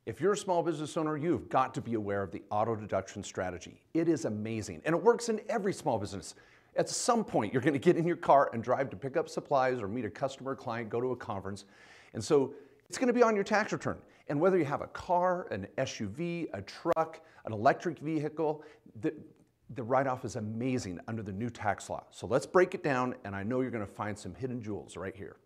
If you're a small business owner, you've got to be aware of the auto deduction strategy. It is amazing, and it works in every small business. At some point, you're going to get in your car and drive to pick up supplies or meet a customer or client, go to a conference, and so it's going to be on your tax return. And whether you have a car, an SUV, a truck, an electric vehicle, the write-off is amazing under the new tax law. So let's break it down, and I know you're going to find some hidden jewels right here.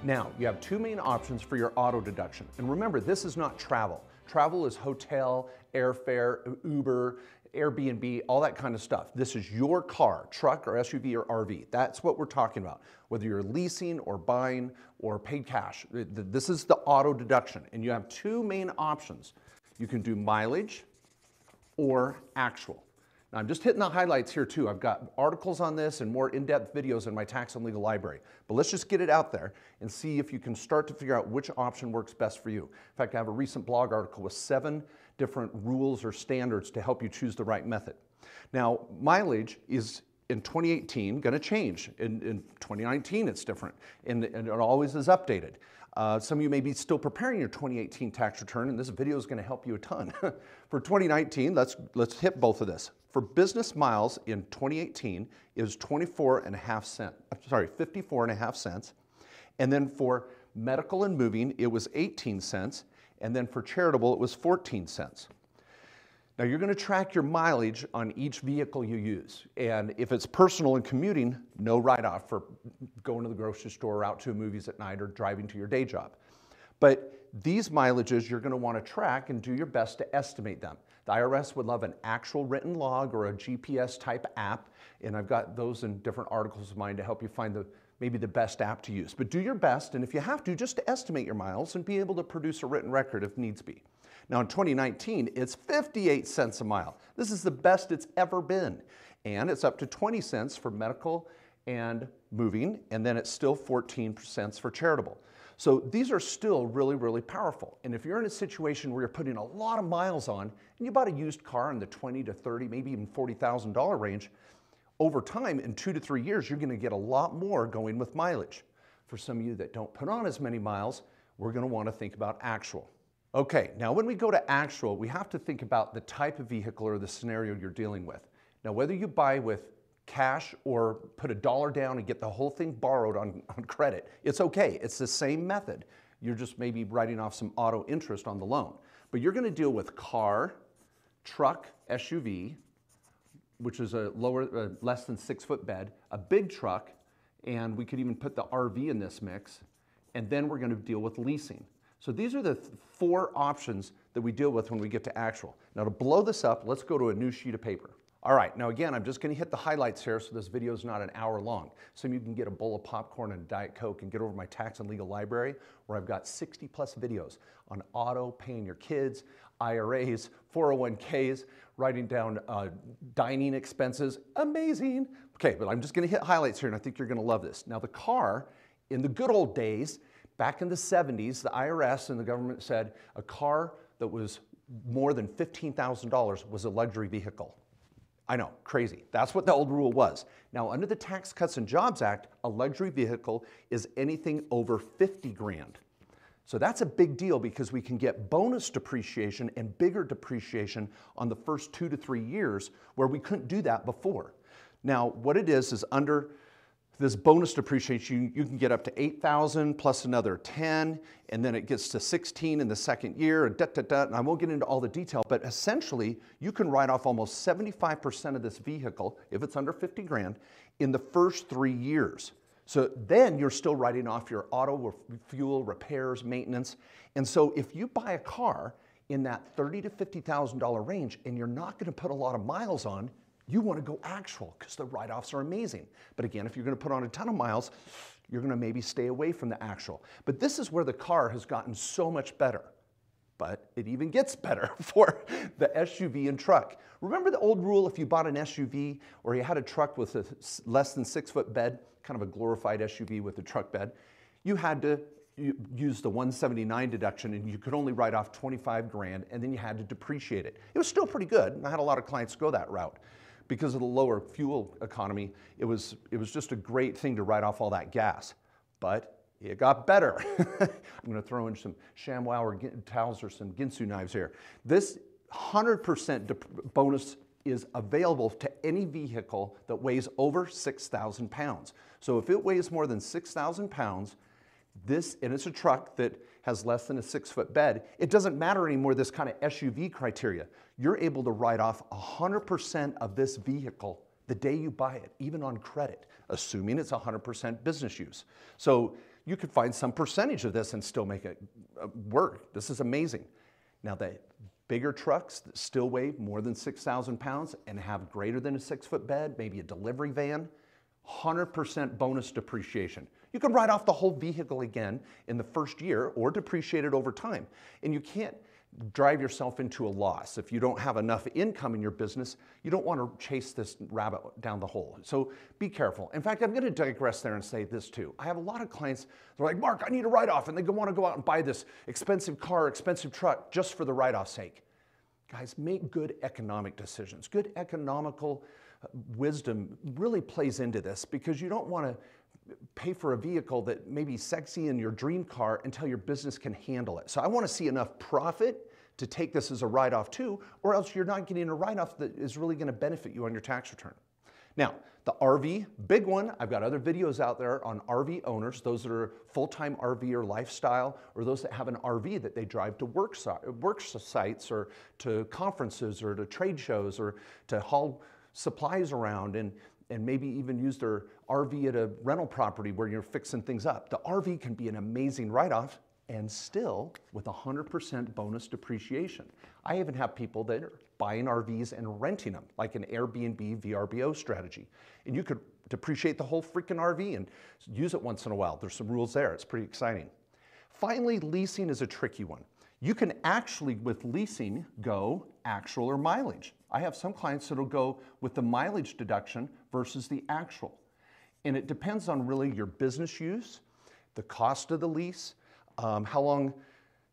Now, you have two main options for your auto deduction. And remember, this is not travel. Travel is hotel, airfare, Uber, Airbnb, all that kind of stuff. This is your car, truck or SUV or RV. That's what we're talking about. Whether you're leasing or buying or paid cash, this is the auto deduction. And you have two main options. You can do mileage or actual. Now, I'm just hitting the highlights here too. I've got articles on this and more in-depth videos in my tax and legal library. But let's just get it out there and see if you can start to figure out which option works best for you. In fact, I have a recent blog article with 7 different rules or standards to help you choose the right method. Now, mileage is in 2018 going to change. In 2019, it's different, and it always is updated. Some of you may be still preparing your 2018 tax return, and this video is going to help you a ton. For 2019, let's hit both of this. For business miles in 2018, it was 54.5 cents. And then for medical and moving, it was 18 cents. And then for charitable, it was 14 cents. Now, you're going to track your mileage on each vehicle you use. And if it's personal and commuting, no write-off for going to the grocery store, out to movies at night, or driving to your day job. But these mileages you're going to want to track and do your best to estimate them. The IRS would love an actual written log or a GPS type app, and I've got those in different articles of mine to help you find maybe the best app to use. But do your best, and if you have to, just to estimate your miles and be able to produce a written record if needs be. Now in 2019, it's 58 cents a mile. This is the best it's ever been. And it's up to 20 cents for medical and moving, and then it's still 14 cents for charitable. So these are still really, really powerful. And if you're in a situation where you're putting a lot of miles on, and you bought a used car in the $20,000 to $30,000, maybe even $40,000 range, over time, in 2 to 3 years, you're going to get a lot more going with mileage. For some of you that don't put on as many miles, we're going to want to think about actual. Okay, now when we go to actual, we have to think about the type of vehicle or the scenario you're dealing with. Now, whether you buy with cash or put $1 down and get the whole thing borrowed on credit, it's okay. It's the same method. You're just maybe writing off some auto interest on the loan. But you're going to deal with car, truck, SUV, which is a less than 6-foot bed, a big truck, and we could even put the RV in this mix, and then we're going to deal with leasing. So these are the 4 options that we deal with when we get to actual. Now to blow this up, let's go to a new sheet of paper. All right, now again, I'm just going to hit the highlights here so this video is not an hour long. So you can get a bowl of popcorn and a Diet Coke and get over to my tax and legal library where I've got 60 plus videos on auto, paying your kids, IRAs, 401ks, writing down dining expenses. Amazing. Okay, but I'm just going to hit highlights here and I think you're going to love this. Now the car, in the good old days, back in the 70s, the IRS and the government said a car that was more than $15,000 was a luxury vehicle. I know, crazy. That's what the old rule was. Now, under the Tax Cuts and Jobs Act, a luxury vehicle is anything over 50 grand. So that's a big deal because we can get bonus depreciation and bigger depreciation on the first 2 to 3 years where we couldn't do that before. Now, what it is under this bonus depreciation, you can get up to 8,000 plus another 10, and then it gets to 16 in the second year, and I won't get into all the detail, but essentially, you can write off almost 75% of this vehicle, if it's under 50 grand, in the first 3 years. So then you're still writing off your auto fuel, repairs, maintenance. And so if you buy a car in that $30,000 to $50,000 range, and you're not gonna put a lot of miles on, you want to go actual because the write-offs are amazing. But again, if you're going to put on a ton of miles, you're going to maybe stay away from the actual. But this is where the car has gotten so much better. But it even gets better for the SUV and truck. Remember the old rule, if you bought an SUV or you had a truck with a less than 6-foot bed, kind of a glorified SUV with a truck bed, you had to use the 179 deduction and you could only write off 25 grand and then you had to depreciate it. It was still pretty good, and I had a lot of clients go that route. because of the lower fuel economy, it was just a great thing to write off all that gas. But it got better. I'm going to throw in some ShamWow towels or some Ginsu knives here. This 100% bonus is available to any vehicle that weighs over 6,000 pounds. So if it weighs more than 6,000 pounds, and it's a truck that has less than a 6-foot bed, it doesn't matter anymore, this kind of SUV criteria. You're able to write off 100% of this vehicle the day you buy it, even on credit, assuming it's 100% business use. So you could find some percentage of this and still make it work. This is amazing. Now, the bigger trucks that still weigh more than 6,000 pounds and have greater than a 6-foot bed, maybe a delivery van, 100% bonus depreciation. You can write off the whole vehicle again in the first year or depreciate it over time. And you can't drive yourself into a loss. If you don't have enough income in your business, you don't want to chase this rabbit down the hole. So be careful. In fact, I'm going to digress there and say this too. I have a lot of clients, they're like, Mark, I need a write-off, and they want to go out and buy this expensive car, expensive truck just for the write-off's sake. Guys, make good economic decisions. Good economical wisdom really plays into this, because you don't want to pay for a vehicle that may be sexy in your dream car until your business can handle it. So I want to see enough profit to take this as a write-off too, or else you're not getting a write-off that is really going to benefit you on your tax return. Now, the RV, big one. I've got other videos out there on RV owners, those that are full-time RVer lifestyle, or those that have an RV that they drive to work sites or to conferences or to trade shows or to haul supplies around, and maybe even use their RV at a rental property where you're fixing things up. The RV can be an amazing write-off, and still with 100% bonus depreciation. I even have people that are buying RVs and renting them, like an Airbnb VRBO strategy. And you could depreciate the whole freaking RV and use it once in a while. There's some rules there. It's pretty exciting. Finally, leasing is a tricky one. You can actually, with leasing, go actual or mileage. I have some clients that'll go with the mileage deduction versus the actual. And it depends on really your business use, the cost of the lease, how long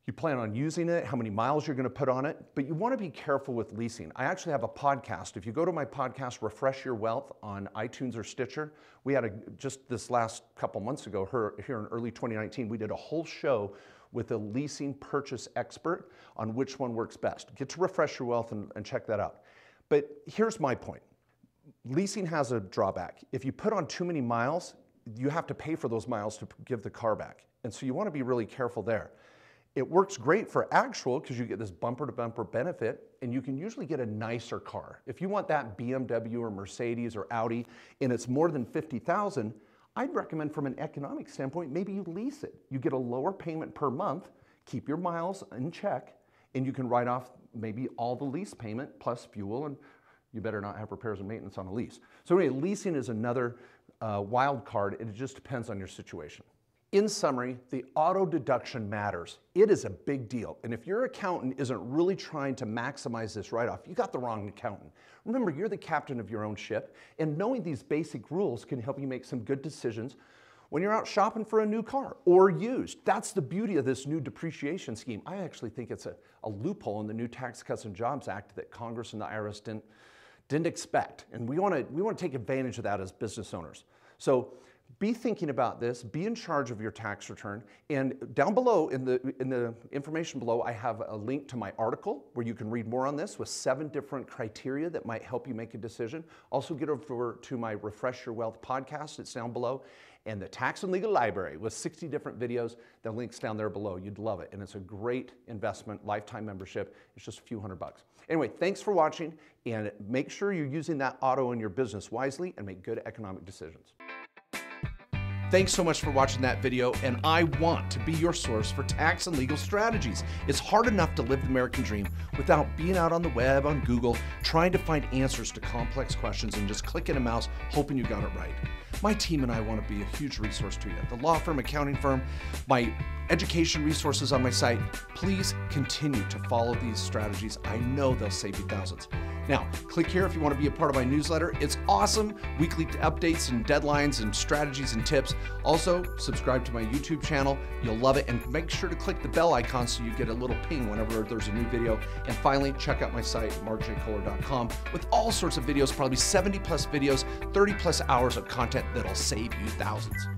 you plan on using it, how many miles you're going to put on it. But you want to be careful with leasing. I actually have a podcast. If you go to my podcast, Refresh Your Wealth, on iTunes or Stitcher, we had just this last couple months ago, here in early 2019, we did a whole show with a leasing purchase expert on which one works best. Get to Refresh Your Wealth and check that out. But here's my point. Leasing has a drawback. If you put on too many miles, you have to pay for those miles to give the car back. And so you want to be really careful there. It works great for actual because you get this bumper-to-bumper benefit, and you can usually get a nicer car. If you want that BMW or Mercedes or Audi and it's more than $50,000, I'd recommend from an economic standpoint, maybe you lease it. You get a lower payment per month, keep your miles in check, and you can write off maybe all the lease payment plus fuel, and you better not have repairs and maintenance on a lease. So anyway, leasing is another wild card, and it just depends on your situation. In summary, the auto deduction matters. It is a big deal. And if your accountant isn't really trying to maximize this write-off, you got the wrong accountant. Remember, you're the captain of your own ship, and knowing these basic rules can help you make some good decisions when you're out shopping for a new car or used. That's the beauty of this new depreciation scheme. I actually think it's a loophole in the new Tax Cuts and Jobs Act that Congress and the IRS didn't expect. And we want to take advantage of that as business owners. So be thinking about this, be in charge of your tax return, and down below in the information below, I have a link to my article where you can read more on this with 7 different criteria that might help you make a decision. Also get over to my Refresh Your Wealth podcast, it's down below, and the Tax and Legal Library with 60 different videos. The link's down there below. You'd love it, and it's a great investment, lifetime membership. It's just a few $100. Anyway, thanks for watching, and make sure you're using that auto in your business wisely and make good economic decisions. Thanks so much for watching that video, and I want to be your source for tax and legal strategies. It's hard enough to live the American dream without being out on the web, on Google, trying to find answers to complex questions and just clicking a mouse hoping you got it right. My team and I want to be a huge resource to you. The law firm, accounting firm, my education resources on my site. Please continue to follow these strategies. I know they'll save you thousands. Now, click here if you want to be a part of my newsletter. It's awesome. Weekly updates and deadlines and strategies and tips. Also, subscribe to my YouTube channel. You'll love it. And make sure to click the bell icon so you get a little ping whenever there's a new video. And finally, check out my site, markjkohler.com, with all sorts of videos, probably 70 plus videos, 30 plus hours of content that'll save you thousands.